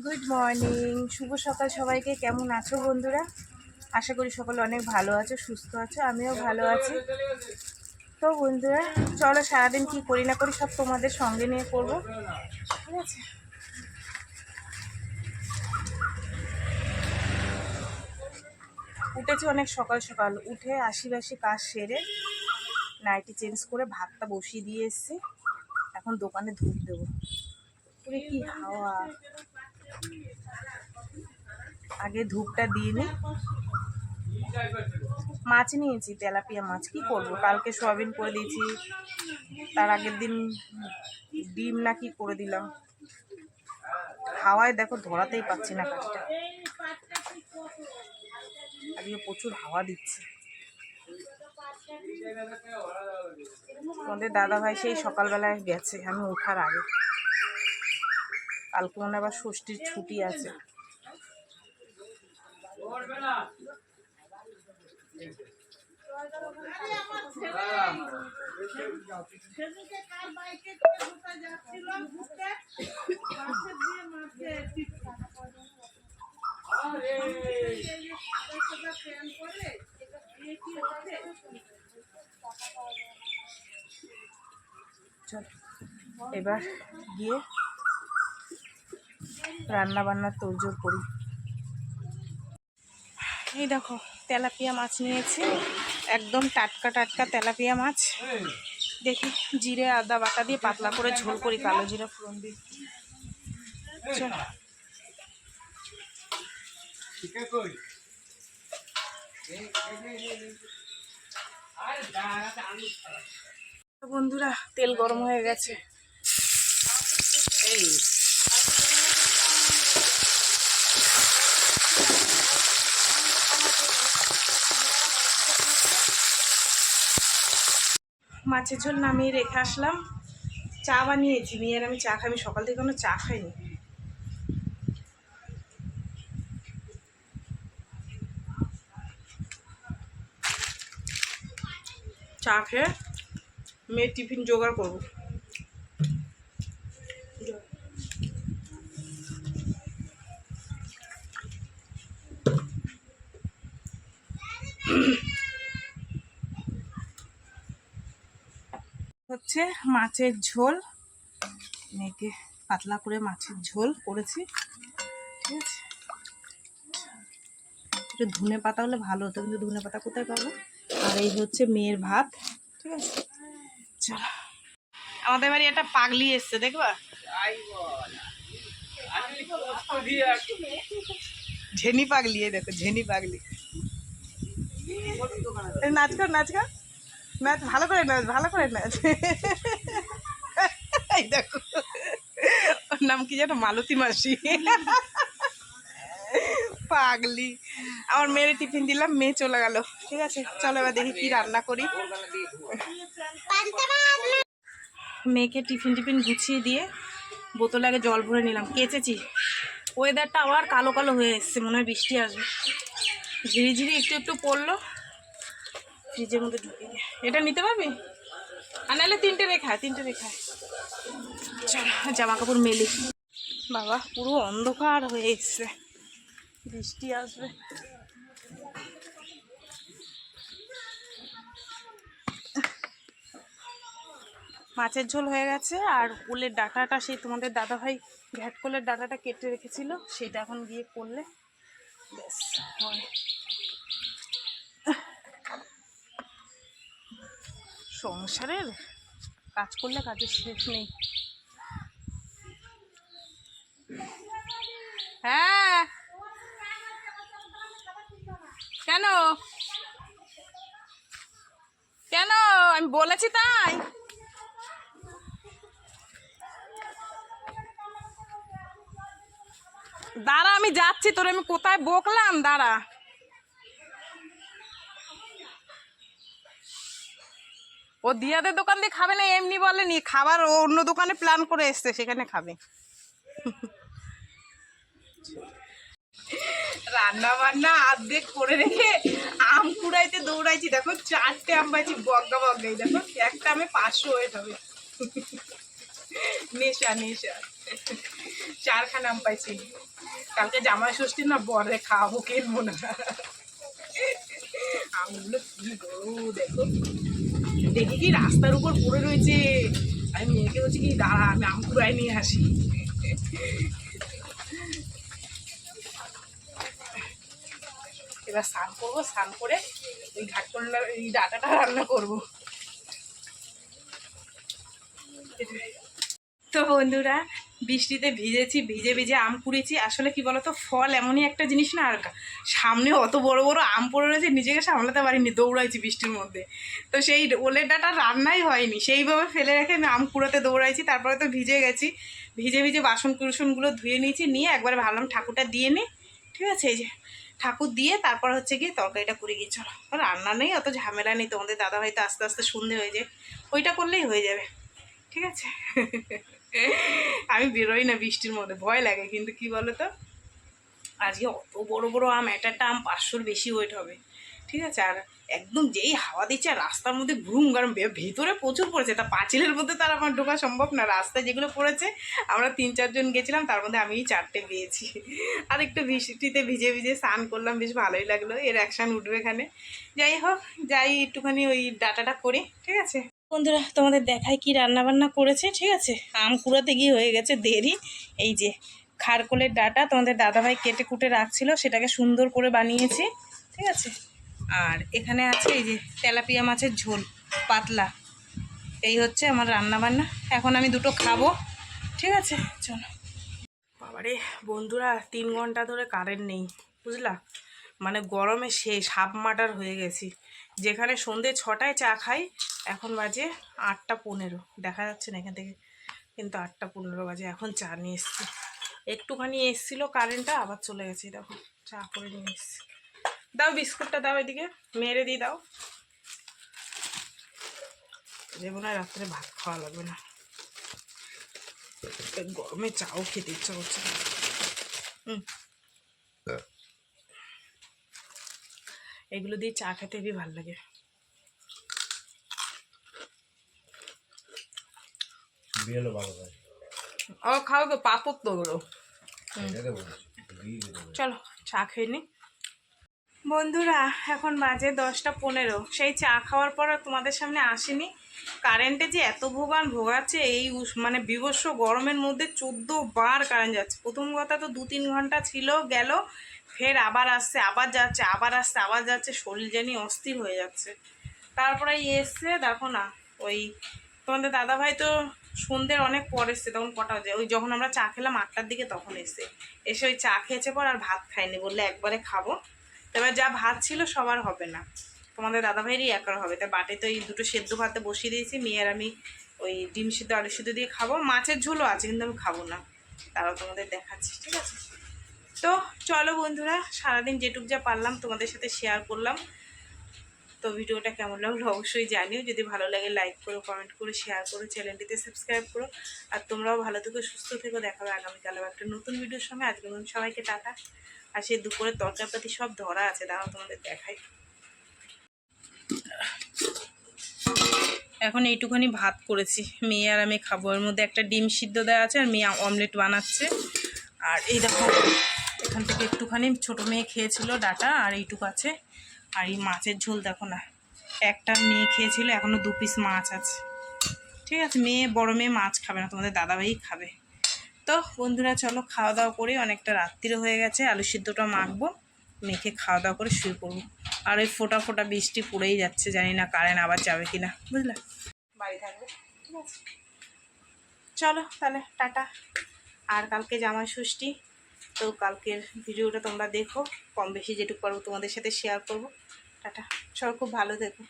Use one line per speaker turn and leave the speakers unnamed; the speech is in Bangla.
গুড মর্নিং, শুভ সকাল সবাইকে। কেমন আছো বন্ধুরা? আশা করি সকলে অনেক ভালো আছো, সুস্থ আছো। আমিও ভালো আছি। তো বন্ধুরা চলো, সারাদিন কি করি না করি সব তোমাদের সঙ্গে নিয়ে করবো, ঠিক আছে? উঠেছি অনেক সকাল সকাল, উঠে আশি কাজ সেরে নাইটি চেঞ্জ করে ভাতটা বসিয়ে দিয়ে এসেছি। এখন দোকানে ধূপ দেবো। পুরো কি হাওয়া! আগে ধূপটা দিয়ে নি। মাছ নিয়েছি, তেলাপিয়া মাছ। কি করবো, কালকে সোয়াবিন করে দিয়েছি, তার আগের দিন ডিম না কি করে দিলাম। হাওয়ায় দেখো ধরাতেই পাচ্ছি না কাজটা। আজকে প্রচুর হাওয়া দিচ্ছে। তোমাদের দাদা ভাই সেই সকালবেলায় গেছে, আমি ওঠার আগে। কালকে মনে আবার ষষ্ঠীর ছুটি আছে। এবার গিয়ে রান্না বান্নার তোড়জোড় করি। এই দেখো তেলাপিয়া মাছ নিয়েছি, একদম টাটকা টাটকা তেলাপিয়া মাছ। দেখি জিরে আদা বাটা দিয়ে পাতলা করে ঝোল করি, কালো জিরা ফোড়ন দিয়ে। বন্ধুরা তেল গরম হয়ে গেছে। এই মাছের ঝোল নামিয়ে রেখে আসলাম। চা বানিয়েছি, মেয়ের আমি চা খাই। আমি সকাল থেকে কোনো চা খাইনি। চা খেয়ে মেয়ের টিফিন জোগাড় করবো। হচ্ছে মাছের ঝোল, মেয়েকে পাতলা করে মাছের ঝোল করেছি, ঠিক আছে? একটু ধনে পাতা হলে ভালো হতো, কিন্তু ধনে পাতা কোথায় পাবো? আর এই হচ্ছে মেয়ের ভাত, ঠিক আছে? চলো, আমাদের বাড়ি একটা পাগলি এসছে, দেখবা? ঝেনি পাগলি, এই দেখো ঝেনি পাগলি। নাচ কর, নাচ কর, নাচ ভালো করে, নাচ ভালো করে, নাচ। এই দেখো, ওর নাম কি জানো? মালতী মাসি। পাগলি। আমার মেয়ের টিফিন দিলাম, মেয়ে চলে গেল, ঠিক আছে? চলো এবার দেখি কি রান্না করি। মেয়েকে টিফিন গুছিয়ে দিয়ে বোতলে আগে জল ভরে নিলাম, কেচেছি। ওয়েদারটা আবার কালো কালো হয়ে এসছে, মনে হয় বৃষ্টি আসবে। ঝিরিঝিরি একটু একটু পড়লো, ফ্রিজের মধ্যে ঢুকে। এটা নিতে পারবি? আর নাহলে তিনটে রেখায়। চলো জামা কাপড় মেলি। বাবা পুরো অন্ধকার হয়ে এসছে, বৃষ্টি আসবে। মাছের ঝোল হয়ে গেছে, আর কুলের ডাঁটাটা সেই তোমাদের দাদাভাই ঘ্যাটকলের ডাঁটাটা কেটে রেখেছিল, সেটা এখন গিয়ে করলে ব্যাস হয়। সংসারের কাজ করলে কাজের শেষ নেই। হ্যাঁ কেন কেন আমি বলেছি তাই। দাঁড়া, আমি যাচ্ছি, তোর আমি কোথায় বকলাম, দাঁড়া। ও দিয়াদের দোকান দিয়ে খাবে না এমনি বলেনি, খাবার ও অন্য দোকানে প্ল্যান করে এসছে, সেখানে খাবে। রান্না বান্না অর্ধেক করে রেখে আম কুড়াইতে দৌড়াইছি। দেখো 4টে আম পাইছি, বগাই। দেখো একটা আমে 500 ওয়েট হবে। নেশা। চারখানা আম পাইছি। কালকে জামাই ষষ্ঠী না, বরে খাওয়াবো, কিনবো না। আমগুলো কি বড় দেখো, দেখি কি রাস্তার উপর পড়ে রয়েছে। আমি মেয়েকে বলছি কি দাঁড়া, আমি আম কুড়াই নিয়ে আসি। এবার স্নান করবো, স্নান করে ওই ঘাট করলা এই ডাটাটা রান্না করবো। তো বন্ধুরা, বৃষ্টিতে ভিজেছি, ভিজে ভিজে আম কুড়িয়েছি। আসলে কি বলতো, ফল এমনই একটা জিনিস না, আর সামনে অত বড় বড় আম পড়ে রয়েছে, নিজেকে সামলাতে পারিনি, দৌড়াইছি বৃষ্টির মধ্যে। তো সেই ওলের ডাটা রান্নাই হয়নি, সেইভাবে ফেলে রেখে আমি আম কুড়াতে দৌড়াইছি। তারপরে তো ভিজে গেছি, ভিজে ভিজে বাসন কুসনগুলো ধুয়ে নিয়েছি, নিয়ে একবারে ভাবলাম ঠাকুরটা দিয়ে নিই। ঠিক আছে, এই যে ঠাকুর দিয়ে তারপর হচ্ছে কি তরকারিটা করে গিয়ে চলো, রান্না নেই, অত ঝামেলা নেই। তোমাদের দাদা হয়তো আস্তে আস্তে সন্ধে হয়ে যায়, ওইটা করলেই হয়ে যাবে। ঠিক আছে। আমি বেরোই না বৃষ্টির মধ্যে, ভয় লাগে। কিন্তু কি বলো তো, আজকে অত বড় বড় আম, একটা আম 500-র বেশি ওয়েট হবে। ঠিক আছে, আর একদম যেই হাওয়া দিচ্ছে, আর রাস্তার মধ্যে ঘুম, কারণ ভেতরে প্রচুর পড়েছে, তা পাঁচিলের মধ্যে তার আমার ঢোকা সম্ভব না। রাস্তায় যেগুলো পড়েছে, আমরা 3-4 জন গেছিলাম, তার মধ্যে আমি 4টে পেয়েছি। আর একটু বৃষ্টিতে ভিজে ভিজে স্নান করলাম, বেশ ভালোই লাগলো। এর অ্যাকশান উঠবে এখানে। যাই হোক, যাই একটুখানি ওই ডাটাটা করি। ঠিক আছে বন্ধুরা, তোমাদের দেখায় কি রান্না বান্না করেছে। ঠিক আছে, আম কুড়াতে গিয়ে হয়ে গেছে দেরি। এই যে খারকোলের ডাটা তোমাদের দাদাভাই কেটে কুটে রাখছিল, সেটাকে সুন্দর করে বানিয়েছি। ঠিক আছে, আর এখানে আছে এই যে তেলাপিয়া মাছের ঝোল পাতলা। এই হচ্ছে আমার রান্না বান্না। এখন আমি দুটো খাবো। ঠিক আছে, চলো। বাবারে বন্ধুরা, 3 ঘন্টা ধরে কারেন্ট নেই, বুঝলা। মানে গরমে শেষ, হাফ মাটার হয়ে গেছি। যেখানে সন্ধে 6টায় চা খাই, এখন বাজে 8টা 15, দেখা যাচ্ছে না এখান থেকে, কিন্তু 8টা 15 বাজে। এখন চা নিয়ে এসছি, একটুখানি এসছিলো কারেন্টটা, আবার চলে গেছে। দেখো চা করে নিয়ে এসছি। দাও বিস্কুটটা, দাও এদিকে, মেরে দিয়ে দাও। যেমন না, রাত্রে ভাত খাওয়া লাগবে না, গরমে চাও খেতে ইচ্ছা করছে না। এগুলো দিয়ে চা খেতে হেবি ভালো লাগে। ও খাও তো, পাপড় তো ওগুলো। চলো চা খেয়ে নি বন্ধুরা। এখন বাজে 10টা 15। সেই চা খাওয়ার পর তোমাদের সামনে আসিনি। কারেন্টে যে এত ভোগাচ্ছে, এই মানে বিভৎস গরমের মধ্যে 14 বার কারেন্ট যাচ্ছে। প্রথম কথা তো 2-3 ঘন্টা ছিল, গেল, ফের আবার আসছে, আবার যাচ্ছে, আবার আসছে, আবার যাচ্ছে, শরীর জানি অস্থির হয়ে যাচ্ছে। তারপরে এসছে, দেখো না, ওই তোমাদের দাদাভাই তো সন্ধ্যের অনেক পর এসছে। তখন কটা বাজে, ওই যখন আমরা চা খেলাম 8টার দিকে, তখন এসে ওই চা খেয়েছে পর আর ভাত খায়নি, বললে একবারে খাবো। এবার যা ভাত ছিল সবার হবে না, তোমাদের দাদাভাইয়েরই একার হবে। তাই বাটে তো এই দুটো সেদ্ধ ভাতে বসিয়ে দিয়েছি, মেয়ের আমি ওই ডিম সিদ্ধ আলু সিদ্ধ দিয়ে খাবো। মাছের ঝোলও আছে, কিন্তু আমি খাবো না, তারাও তোমাদের দেখাচ্ছি। ঠিক আছে, তো চলো বন্ধুরা, সারাদিন যেটুক যা পারলাম তোমাদের সাথে শেয়ার করলাম। তো ভিডিওটা কেমন লাগলো অবশ্যই জানিও। যদি ভালো লাগে লাইক করো, কমেন্ট করো, শেয়ার করো, চ্যানেলটিতে সাবস্ক্রাইব করো। আর তোমরাও ভালো থেকো, সুস্থ থেকো। দেখা হবে আগামীকাল একটা নতুন ভিডিওর সঙ্গে। আজকে সবাইকে টাটা। আর সেই দুপুরের তরকারিপাতি সব ধরা আছে, দাঁড়াও তোমাদের দেখাই। এখন এইটুখানি ভাত করেছি, মেয়ে আর আমি খাবো। এর মধ্যে একটা ডিম সিদ্ধ দেওয়া আছে, আর মেয়ে অমলেট বানাচ্ছে। আর এই দেখো, এখান থেকে একটুখানি ছোটো মেয়ে খেয়েছিল ডাটা, আর এইটুকু আছে। আর এই মাছের ঝোল দেখো না, একটা মেয়ে খেয়েছিল, এখনও 2 পিস মাছ আছে। ঠিক আছে, বড় মেয়ে মাছ খাবে না, তোমাদের দাদাভাই খাবে। তো বন্ধুরা চলো, খাওয়া দাওয়া করি, অনেকটা রাত্রিও হয়ে গেছে। আলু সিদ্ধটা মাখবো, মেখে খাওয়া দাওয়া করে শুয়ে পড়বো। আর ওই ফোঁটা ফোঁটা বৃষ্টি পড়েই যাচ্ছে, জানি না কারেন্ট আবার যাবে কিনা, বুঝলে, বাড়ি থাকবে। ঠিক আছে, চলো তাহলে টাটা। আর কালকে জামাই ষষ্ঠী, তো কালকের ভিডিওটা তোমরা দেখো, কম বেশি যেটুকু পারবো তোমাদের সাথে শেয়ার করবো। টাটা, সবাই খুব ভালো থেকো।